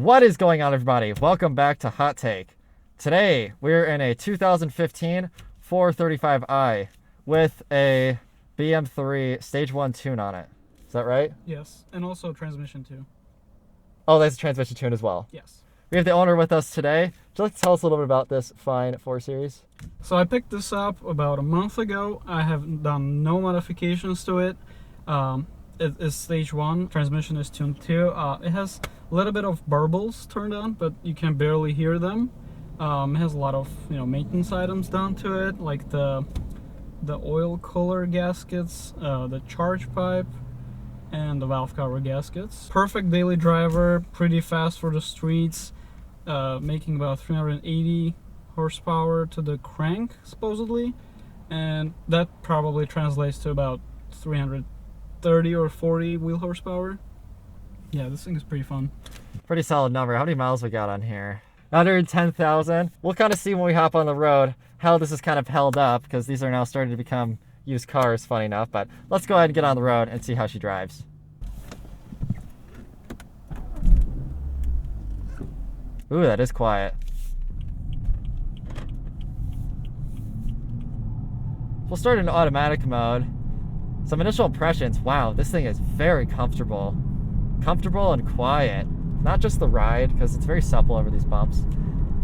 What is going on, everybody? Welcome back to Hot Take. Today, we're in a 2015 435i with a BMW Stage 1 tune on it. Is that right? Yes, and also transmission too. Oh, that's a transmission tune as well. Yes. We have the owner with us today. Would you like to tell us a little bit about this fine 4 Series? So I picked this up about a month ago. I have done no modifications to it. It is Stage 1. Transmission is tuned 2. It has a little bit of burbles turned on, but you can barely hear them. It has a lot of maintenance items done to it, like the oil cooler gaskets, the charge pipe, and the valve cover gaskets. Perfect daily driver, pretty fast for the streets, making about 380 horsepower to the crank, supposedly, and that probably translates to about 330 or 40 wheel horsepower. Yeah, this thing is pretty fun. Pretty solid number. How many miles we got on here? 110,000. We'll kind of see when we hop on the road how this is kind of held up, because these are now starting to become used cars, funny enough. But let's go ahead and get on the road and see how she drives. Ooh, that is quiet. We'll start in automatic mode. Some initial impressions. Wow, this thing is very comfortable. Comfortable and quiet. Not just the ride, because it's very supple over these bumps,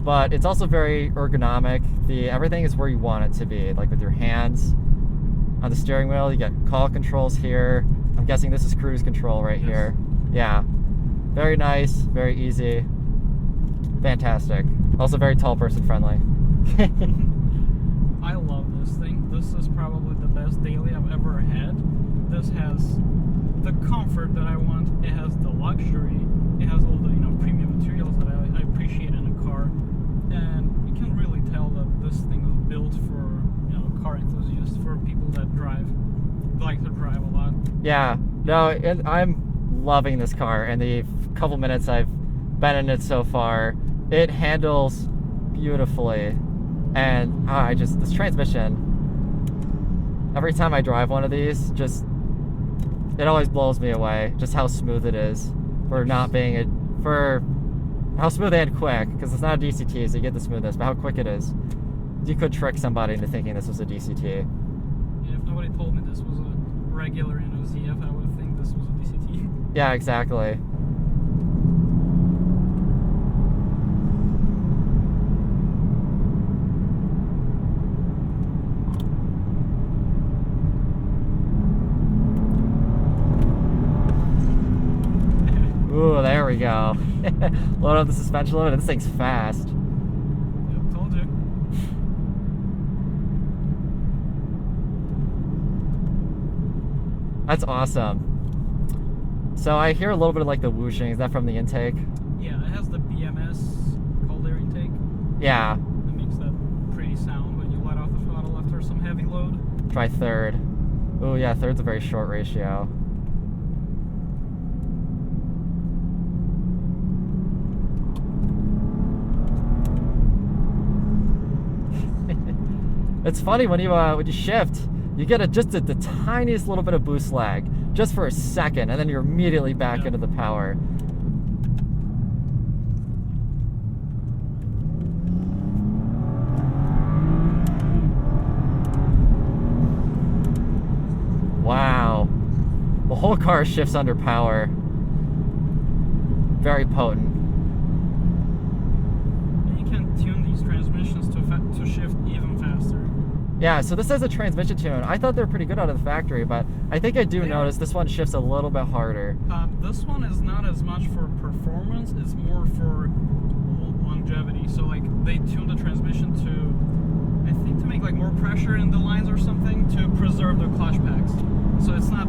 but it's also very ergonomic. Everything is where you want it to be, like with your hands on the steering wheel. You get call controls here. I'm guessing this is cruise control right here. Yeah, very nice, very easy, fantastic. Also very tall person friendly. I love this thing. This is probably the best daily I've ever had. This has the comfort that I want. It has the luxury. It has all the premium materials that I appreciate in a car, and you can really tell that this thing was built for car enthusiasts, for people that like to drive a lot. Yeah, no, and I'm loving this car. And the couple minutes I've been in it so far, it handles beautifully, and this transmission. Every time I drive one of these, it always blows me away. Just how smooth it is. For how smooth and quick, because it's not a DCT, so you get the smoothness, but how quick it is. You could trick somebody into thinking this was a DCT. Yeah, if nobody told me this was a regular ZF, I would think this was a DCT. Yeah, exactly. Ooh, there we go. Load up the suspension load. This thing's fast. Yep, told you. That's awesome. So I hear a little bit of like the whooshing. Is that from the intake? Yeah, it has the BMS cold air intake. Yeah. It makes that pretty sound when you let off the throttle after some heavy load. Try third. Ooh, yeah, third's a very short ratio. It's funny when you shift, you get just the tiniest little bit of boost lag, just for a second, and then you're immediately back into the power. Wow, the whole car shifts under power. Very potent. And you can tune these transmissions to shift even faster. Yeah, so this has a transmission tune. I thought they were pretty good out of the factory, but I think I do notice this one shifts a little bit harder. This one is not as much for performance, it's more for longevity. So like they tune the transmission to, I think, to make like more pressure in the lines or something, to preserve the clutch packs. So it's not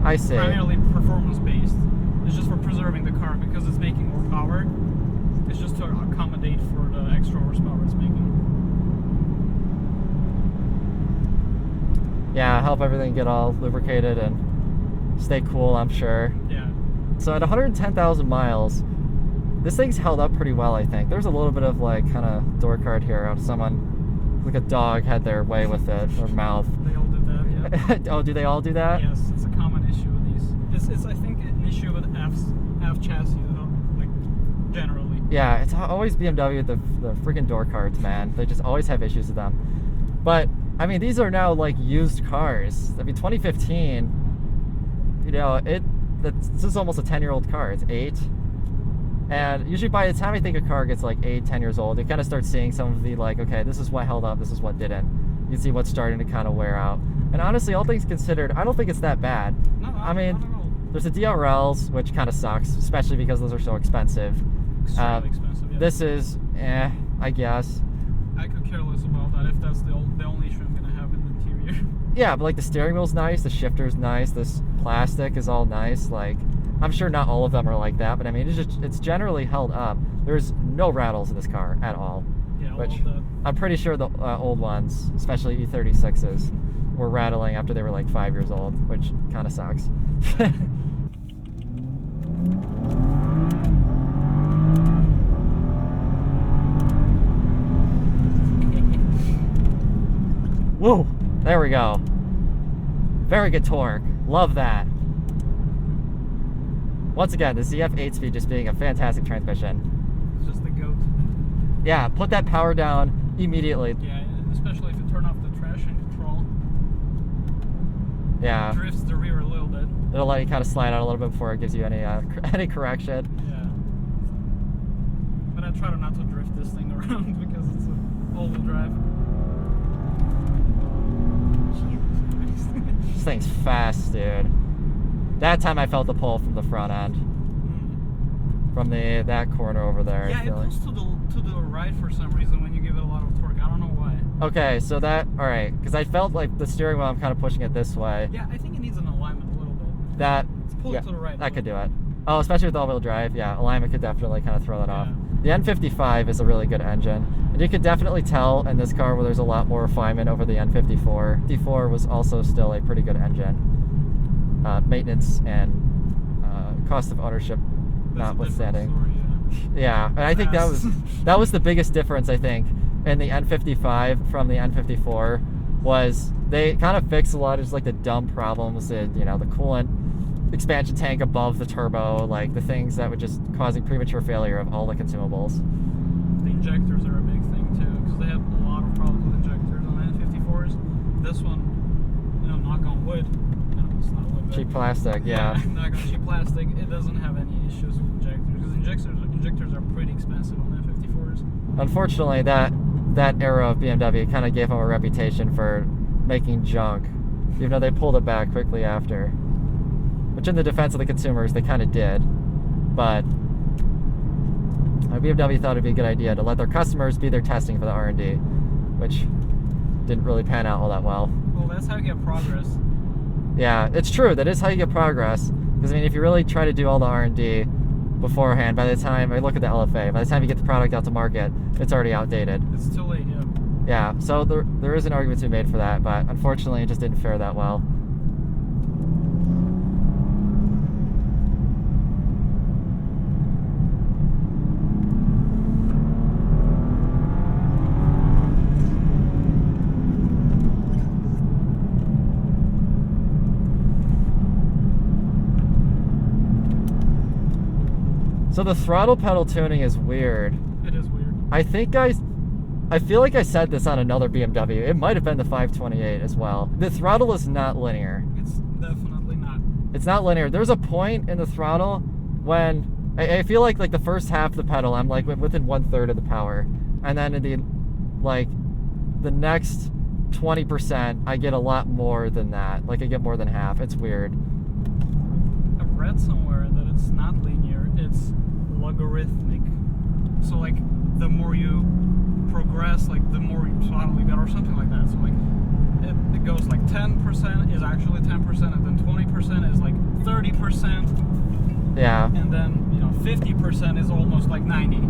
primarily performance based. It's just for preserving the car, because it's making more power. It's just to accommodate for the extra horsepower it's making. Yeah, help everything get all lubricated and stay cool, I'm sure. Yeah. So at 110,000 miles, this thing's held up pretty well, I think. There's a little bit of like kind of door card here of someone, like a dog, had their way with it, or mouth. They all did that, yeah. Oh, do they all do that? Yes, it's a common issue with these. It's I think an issue with F chassis though. Like generally. Yeah, it's always BMW with the freaking door cards, man. They just always have issues with them. But I mean, these are now like used cars. I mean, 2015. You know, this is almost a 10-year-old car. It's 8. And usually by the time I think a car gets like 8, 10 years old, you kind of start seeing some of the like, okay, this is what held up, this is what didn't. You can see what's starting to kind of wear out. And honestly, all things considered, I don't think it's that bad. No, I mean, not at all. there's the DRLs, which kind of sucks, especially because those are so expensive. Extremely expensive, yeah. This is, I guess. I could care less about that if that's the only issue I'm gonna have in the interior. Yeah, but like the steering wheel's nice, the shifter's nice, this plastic is all nice. Like, I'm sure not all of them are like that, but I mean, it's generally held up. There's no rattles in this car at all. Yeah, which all the... I'm pretty sure the old ones, especially E36s, were rattling after they were like 5 years old, which kind of sucks. Woo! There we go. Very good torque. Love that. Once again, the ZF 8-speed just being a fantastic transmission. It's just the goat. Yeah, put that power down immediately. Yeah, especially if you turn off the traction control. Yeah. It drifts the rear a little bit. It'll let you kind of slide out a little bit before it gives you any any correction. Yeah. But I try not to drift this thing around because it's an all-wheel drive. This thing's fast, dude. That time I felt the pull from the front end. From that corner over there. Yeah, it pulls to the right for some reason when you give it a lot of torque. I don't know why. Okay, so alright, because I felt like the steering wheel, I'm kind of pushing it this way. Yeah, I think it needs an alignment a little bit. Let's pull it to the right. That could do it. Oh, especially with all-wheel drive, yeah, alignment could definitely kind of throw that off. Yeah. The N55 is a really good engine, and you could definitely tell in this car where there's a lot more refinement over the N54. 54 was also still a pretty good engine. Maintenance and cost of ownership notwithstanding. Yeah, and I think that was the biggest difference, I think, in the N55 from the N54 was they kind of fixed a lot of just like the dumb problems that, you know, the coolant expansion tank above the turbo, like the things that were just causing premature failure of all the consumables. The injectors are a big thing too, because they have a lot of problems with injectors on the N54s. This one, you know, knock on wood, you know, it's not wood. Cheap plastic, yeah. Knock on cheap plastic, it doesn't have any issues with injectors, because injectors are pretty expensive on the N54s. Unfortunately, that era of BMW kind of gave them a reputation for making junk, even though they pulled it back quickly after. Which, in the defense of the consumers, they kind of did. But BMW thought it'd be a good idea to let their customers be their testing for the R&D, which didn't really pan out all that well. Well, that's how you get progress. Yeah, it's true. That is how you get progress. Because, I mean, if you really try to do all the R&D beforehand, by the time, I look at the LFA, by the time you get the product out to market, it's already outdated. It's too late, yeah. Yeah, so there is an argument to be made for that, but unfortunately it just didn't fare that well. So the throttle pedal tuning is weird. It is weird. I feel like I said this on another BMW. It might have been the 528 as well. The throttle is not linear. It's definitely not. It's not linear. There's a point in the throttle when I feel like the first half of the pedal, I'm like within 1/3 of the power, and then in the next 20%, I get a lot more than that. Like I get more than half. It's weird. I've read somewhere that it's not linear. It's logarithmic. So like the more you progress, like the more throttle you get, or something like that. So like it goes like 10% is actually 10%, and then 20% is like 30%. Yeah. And then 50% is almost like 90.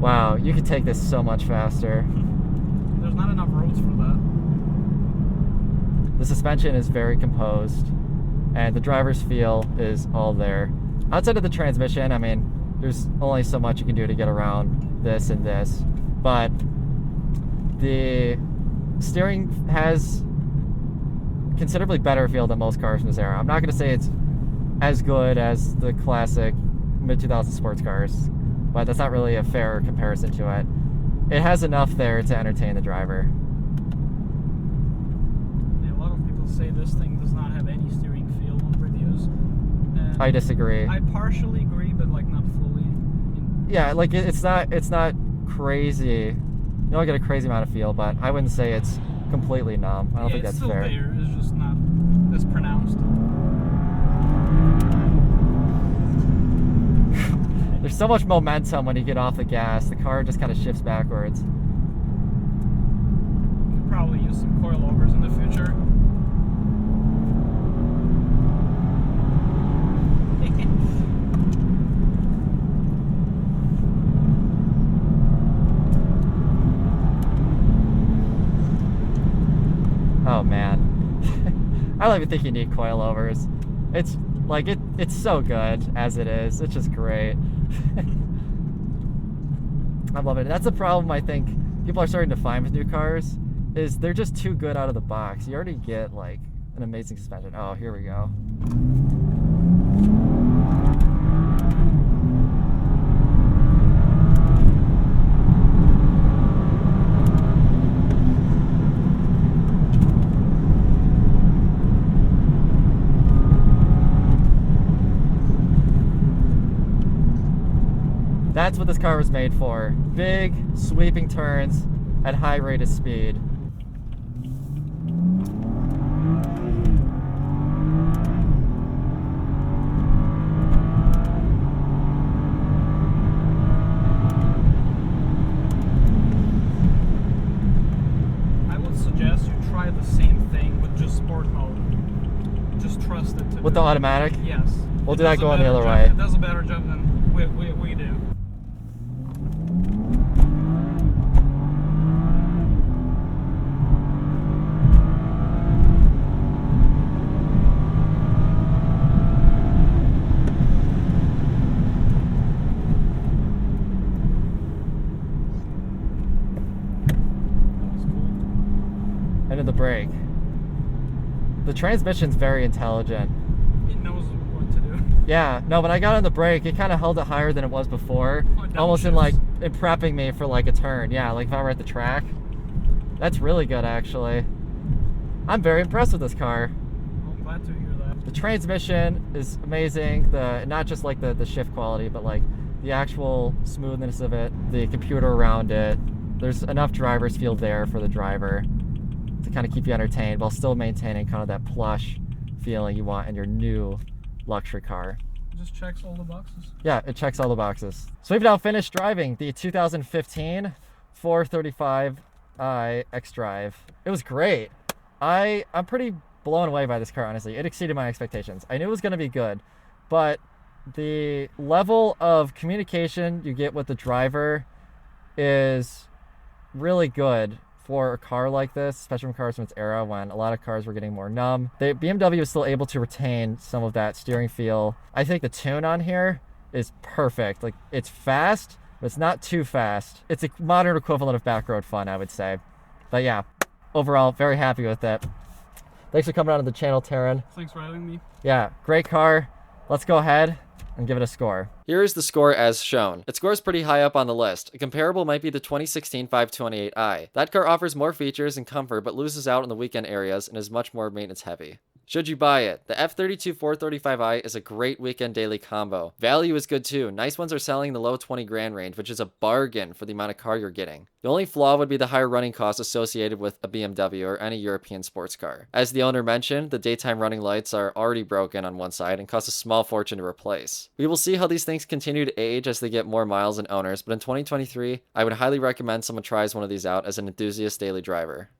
Wow, you could take this so much faster. There's not enough roads for that. The suspension is very composed, and the driver's feel is all there. Outside of the transmission, I mean, there's only so much you can do to get around this and this, but the steering has considerably better feel than most cars from this era. I'm not going to say it's as good as the classic mid-2000s sports cars, but that's not really a fair comparison to it. It has enough there to entertain the driver. Yeah, a lot of people say this thing does not have any steering feel on reviews. I disagree. I partially agree, but like not fully. Yeah, like it's not crazy. You don't get a crazy amount of feel, but I wouldn't say it's completely numb. I don't think that's fair. It's still there. It's just not as pronounced. There's so much momentum when you get off the gas. The car just kind of shifts backwards. Could probably use some coilovers in the future. Oh man. I don't even think you need coilovers. It's like it's so good as it is. It's just great. I love it. That's the problem I think people are starting to find with new cars, is they're just too good out of the box. You already get like an amazing suspension. Oh, here we go. That's what this car was made for. Big, sweeping turns at high rate of speed. I would suggest you try the same thing with just sport mode. Just trust it to With the automatic? Yes. We'll do that going the other way. It does a better job than we do. Into the brake. The transmission's very intelligent. It knows what to do. Yeah, no, when I got on the brake, it kind of held it higher than it was before. Almost in prepping me for like a turn. Yeah, like if I were at the track. That's really good, actually. I'm very impressed with this car. I'm glad to hear that. The transmission is amazing. Not just like the shift quality, but like the actual smoothness of it, the computer around it. There's enough driver's feel there for the driver to kind of keep you entertained while still maintaining kind of that plush feeling you want in your new luxury car. It just checks all the boxes. Yeah, it checks all the boxes. So we've now finished driving the 2015 435i xDrive. It was great. I'm pretty blown away by this car, honestly. It exceeded my expectations. I knew it was going to be good, but the level of communication you get with the driver is really good for a car like this, especially from cars from its era when a lot of cars were getting more numb. The BMW is still able to retain some of that steering feel. I think the tune on here is perfect. Like, it's fast, but it's not too fast. It's a modern equivalent of backroad fun, I would say. But yeah, overall, very happy with it. Thanks for coming on to the channel, Taryn. Thanks for having me. Yeah, great car. Let's go ahead and give it a score. Here is the score as shown. It scores pretty high up on the list. A comparable might be the 2016 528i. That car offers more features and comfort but loses out in the weekend areas and is much more maintenance heavy. Should you buy it? The F32 435i is a great weekend daily combo. Value is good too. Nice ones are selling in the low 20 grand range, which is a bargain for the amount of car you're getting. The only flaw would be the higher running costs associated with a BMW or any European sports car. As the owner mentioned, the daytime running lights are already broken on one side and cost a small fortune to replace. We will see how these things continue to age as they get more miles and owners, but in 2023, I would highly recommend someone tries one of these out as an enthusiast daily driver.